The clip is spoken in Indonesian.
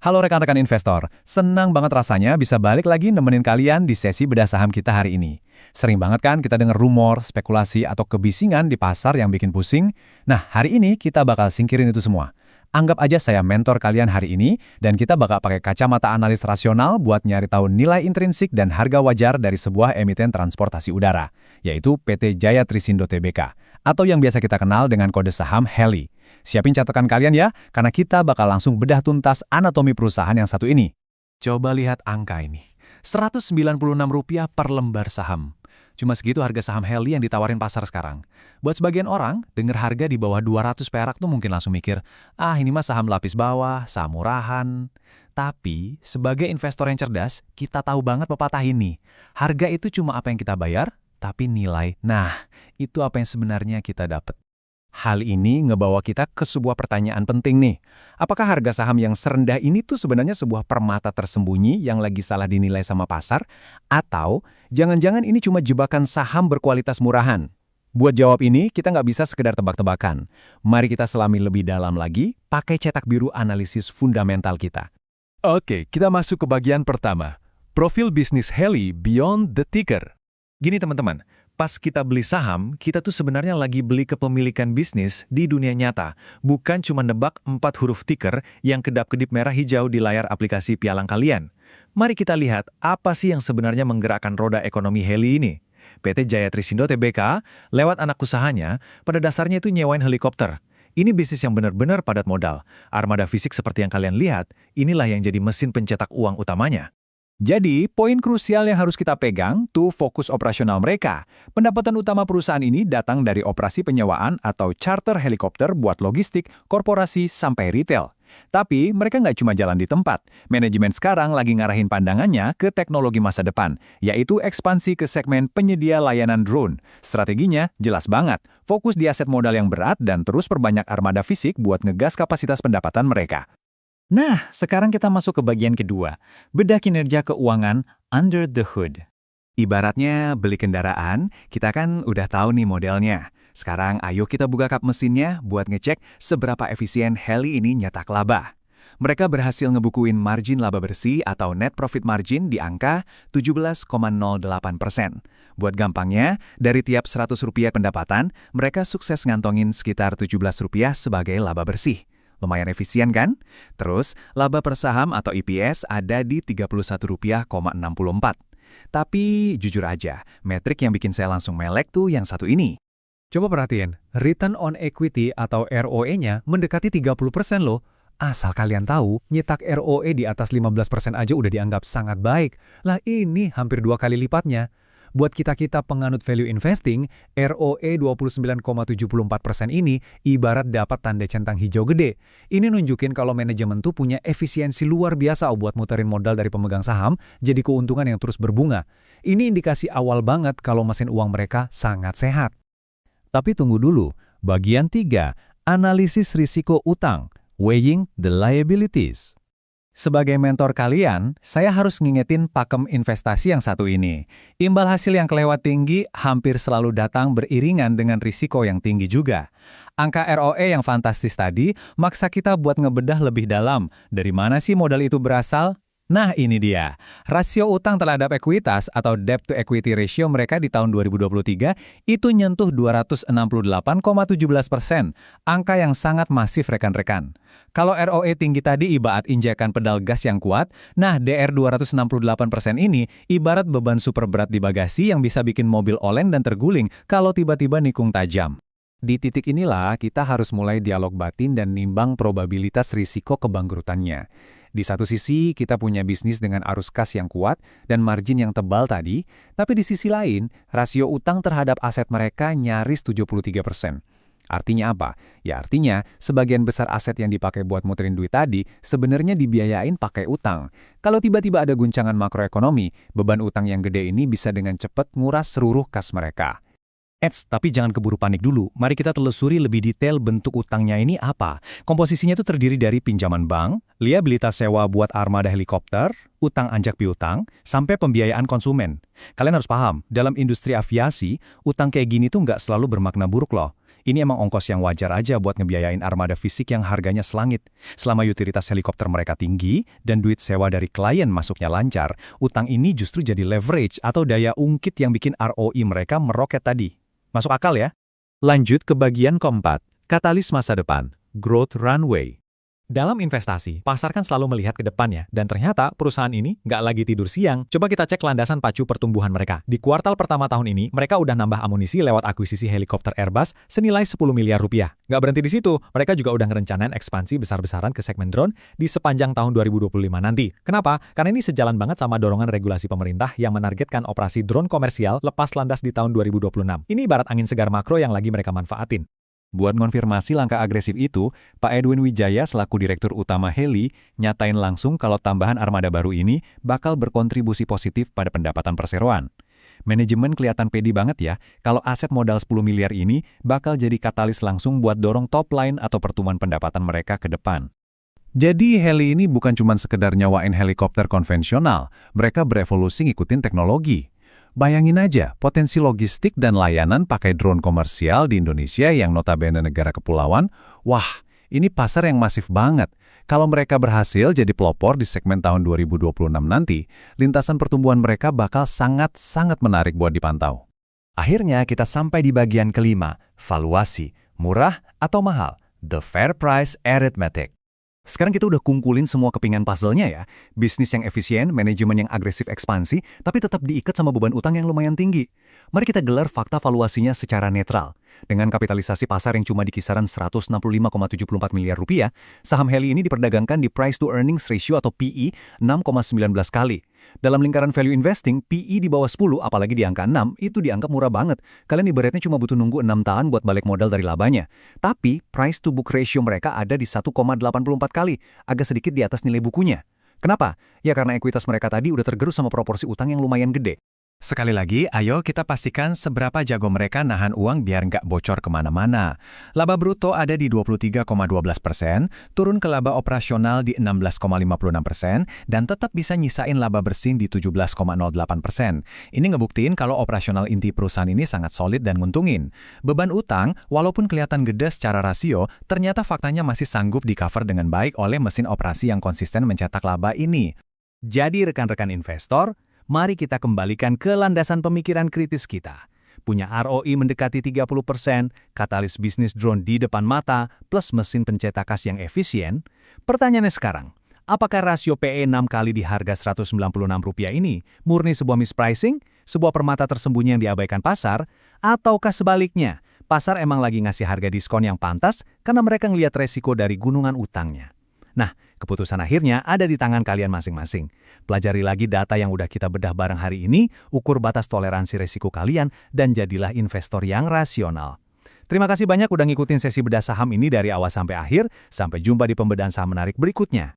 Halo rekan-rekan investor, senang banget rasanya bisa balik lagi nemenin kalian di sesi bedah saham kita hari ini. Sering banget kan kita dengar rumor, spekulasi, atau kebisingan di pasar yang bikin pusing? Nah, hari ini kita bakal singkirin itu semua. Anggap aja saya mentor kalian hari ini, dan kita bakal pakai kacamata analis rasional buat nyari tahu nilai intrinsik dan harga wajar dari sebuah emiten transportasi udara, yaitu PT Jaya Trisindo Tbk, atau yang biasa kita kenal dengan kode saham HELI. Siapin catatan kalian ya, karena kita bakal langsung bedah tuntas anatomi perusahaan yang satu ini. Coba lihat angka ini. Rp196 per lembar saham. Cuma segitu harga saham HELI yang ditawarin pasar sekarang. Buat sebagian orang, dengar harga di bawah 200 perak tuh mungkin langsung mikir, ini mah saham lapis bawah, saham murahan. Tapi, sebagai investor yang cerdas, kita tahu banget pepatah ini. Harga itu cuma apa yang kita bayar, tapi nilai. Nah, itu apa yang sebenarnya kita dapat. Hal ini ngebawa kita ke sebuah pertanyaan penting nih. Apakah harga saham yang serendah ini tuh sebenarnya sebuah permata tersembunyi yang lagi salah dinilai sama pasar? Atau jangan-jangan ini cuma jebakan saham berkualitas murahan? Buat jawab ini, kita nggak bisa sekedar tebak-tebakan. Mari kita selami lebih dalam lagi, pakai cetak biru analisis fundamental kita. Oke, kita masuk ke bagian pertama. Profil bisnis HELI Beyond the Ticker. Gini teman-teman, pas kita beli saham, kita tuh sebenarnya lagi beli kepemilikan bisnis di dunia nyata, bukan cuma nebak 4 huruf ticker yang kedap-kedip merah hijau di layar aplikasi pialang kalian. Mari kita lihat apa sih yang sebenarnya menggerakkan roda ekonomi HELI ini. PT Jaya Trisindo Tbk, lewat anak usahanya, pada dasarnya itu nyewain helikopter. Ini bisnis yang benar-benar padat modal. Armada fisik seperti yang kalian lihat, inilah yang jadi mesin pencetak uang utamanya. Jadi, poin krusial yang harus kita pegang tuh fokus operasional mereka. Pendapatan utama perusahaan ini datang dari operasi penyewaan atau charter helikopter buat logistik, korporasi, sampai retail. Tapi, mereka nggak cuma jalan di tempat. Manajemen sekarang lagi ngarahin pandangannya ke teknologi masa depan, yaitu ekspansi ke segmen penyedia layanan drone. Strateginya jelas banget, fokus di aset modal yang berat dan terus perbanyak armada fisik buat ngegas kapasitas pendapatan mereka. Nah, sekarang kita masuk ke bagian kedua, bedah kinerja keuangan under the hood. Ibaratnya beli kendaraan, kita kan udah tahu nih modelnya. Sekarang ayo kita buka kap mesinnya buat ngecek seberapa efisien HELI ini nyetak laba. Mereka berhasil ngebukuin margin laba bersih atau net profit margin di angka 17,08%. Buat gampangnya, dari tiap Rp100 pendapatan, mereka sukses ngantongin sekitar Rp17 sebagai laba bersih. Lumayan efisien kan? Terus, laba per saham atau EPS ada di Rp31,64. Tapi, jujur aja, metrik yang bikin saya langsung melek tuh yang satu ini. Coba perhatiin, return on equity atau ROE-nya mendekati 30% loh. Asal kalian tahu, nyetak ROE di atas 15% aja udah dianggap sangat baik. Lah ini hampir 2 kali lipatnya. Buat kita-kita penganut value investing, ROE 29,74% ini ibarat dapat tanda centang hijau gede. Ini nunjukin kalau manajemen tuh punya efisiensi luar biasa buat muterin modal dari pemegang saham, jadi keuntungan yang terus berbunga. Ini indikasi awal banget kalau mesin uang mereka sangat sehat. Tapi tunggu dulu, bagian 3, analisis risiko utang, weighing the liabilities. Sebagai mentor kalian, saya harus ngingetin pakem investasi yang satu ini. Imbal hasil yang kelewat tinggi hampir selalu datang beriringan dengan risiko yang tinggi juga. Angka ROE yang fantastis tadi maksa kita buat ngebedah lebih dalam. Dari mana sih modal itu berasal? Nah ini dia, rasio utang terhadap ekuitas atau debt to equity ratio mereka di tahun 2023 itu nyentuh 268,17%, angka yang sangat masif rekan-rekan. Kalau ROE tinggi tadi ibarat injekan pedal gas yang kuat, nah DR 268% ini ibarat beban super berat di bagasi yang bisa bikin mobil oleng dan terguling kalau tiba-tiba nikung tajam. Di titik inilah kita harus mulai dialog batin dan nimbang probabilitas risiko kebangkrutannya. Di satu sisi, kita punya bisnis dengan arus kas yang kuat dan margin yang tebal tadi, tapi di sisi lain, rasio utang terhadap aset mereka nyaris 73%. Artinya apa? Ya artinya, sebagian besar aset yang dipakai buat muterin duit tadi sebenarnya dibiayain pakai utang. Kalau tiba-tiba ada guncangan makroekonomi, beban utang yang gede ini bisa dengan cepat nguras seluruh kas mereka. Tapi jangan keburu panik dulu. Mari kita telusuri lebih detail bentuk utangnya ini apa. Komposisinya itu terdiri dari pinjaman bank, liabilitas sewa buat armada helikopter, utang anjak piutang, sampai pembiayaan konsumen. Kalian harus paham, dalam industri aviasi, utang kayak gini tuh nggak selalu bermakna buruk loh. Ini emang ongkos yang wajar aja buat ngebiayain armada fisik yang harganya selangit. Selama utilitas helikopter mereka tinggi dan duit sewa dari klien masuknya lancar, utang ini justru jadi leverage atau daya ungkit yang bikin ROI mereka meroket tadi. Masuk akal ya? Lanjut ke bagian keempat, katalis masa depan, growth runway. Dalam investasi, pasar kan selalu melihat ke depannya, dan ternyata perusahaan ini nggak lagi tidur siang. Coba kita cek landasan pacu pertumbuhan mereka. Di kuartal pertama tahun ini, mereka udah nambah amunisi lewat akuisisi helikopter Airbus senilai 10 miliar rupiah. Nggak berhenti di situ, mereka juga udah ngerencanain ekspansi besar-besaran ke segmen drone di sepanjang tahun 2025 nanti. Kenapa? Karena ini sejalan banget sama dorongan regulasi pemerintah yang menargetkan operasi drone komersial lepas landas di tahun 2026. Ini ibarat angin segar makro yang lagi mereka manfaatin. Buat ngonfirmasi langkah agresif itu, Pak Edwin Wijaya selaku Direktur Utama Heli nyatain langsung kalau tambahan armada baru ini bakal berkontribusi positif pada pendapatan perseroan. Manajemen kelihatan pede banget ya, kalau aset modal 10 miliar ini bakal jadi katalis langsung buat dorong top line atau pertumbuhan pendapatan mereka ke depan. Jadi Heli ini bukan cuma sekedar nyawain helikopter konvensional, mereka berevolusi ngikutin teknologi. Bayangin aja, potensi logistik dan layanan pakai drone komersial di Indonesia yang notabene negara kepulauan, wah, ini pasar yang masif banget. Kalau mereka berhasil jadi pelopor di segmen tahun 2026 nanti, lintasan pertumbuhan mereka bakal sangat-sangat menarik buat dipantau. Akhirnya kita sampai di bagian kelima, valuasi, murah atau mahal, the fair price arithmetic. Sekarang kita udah kumpulin semua kepingan puzzle-nya ya. Bisnis yang efisien, manajemen yang agresif ekspansi, tapi tetap diikat sama beban utang yang lumayan tinggi. Mari kita gelar fakta valuasinya secara netral. Dengan kapitalisasi pasar yang cuma di kisaran 165,74 miliar rupiah, saham Heli ini diperdagangkan di price to earnings ratio atau PE 6,19 kali. Dalam lingkaran value investing, PE di bawah 10, apalagi di angka 6, itu dianggap murah banget. Kalian ibaratnya cuma butuh nunggu 6 tahun buat balik modal dari labanya. Tapi, price to book ratio mereka ada di 1,84 kali, agak sedikit di atas nilai bukunya. Kenapa? Ya karena ekuitas mereka tadi udah tergerus sama proporsi utang yang lumayan gede. Sekali lagi, ayo kita pastikan seberapa jago mereka nahan uang biar nggak bocor kemana-mana. Laba bruto ada di 23,12%, turun ke laba operasional di 16,56%, dan tetap bisa nyisain laba bersih di 17,08%. Ini ngebuktiin kalau operasional inti perusahaan ini sangat solid dan nguntungin. Beban utang, walaupun kelihatan gede secara rasio, ternyata faktanya masih sanggup di-cover dengan baik oleh mesin operasi yang konsisten mencetak laba ini. Jadi rekan-rekan investor, mari kita kembalikan ke landasan pemikiran kritis kita. Punya ROI mendekati 30%, katalis bisnis drone di depan mata, plus mesin pencetak kas yang efisien. Pertanyaannya sekarang, apakah rasio PE 6 kali di harga Rp196 ini murni sebuah mispricing, sebuah permata tersembunyi yang diabaikan pasar, ataukah sebaliknya, pasar emang lagi ngasih harga diskon yang pantas karena mereka ngelihat resiko dari gunungan utangnya? Nah, keputusan akhirnya ada di tangan kalian masing-masing. Pelajari lagi data yang udah kita bedah bareng hari ini, ukur batas toleransi resiko kalian, dan jadilah investor yang rasional. Terima kasih banyak udah ngikutin sesi bedah saham ini dari awal sampai akhir. Sampai jumpa di pembedahan saham menarik berikutnya.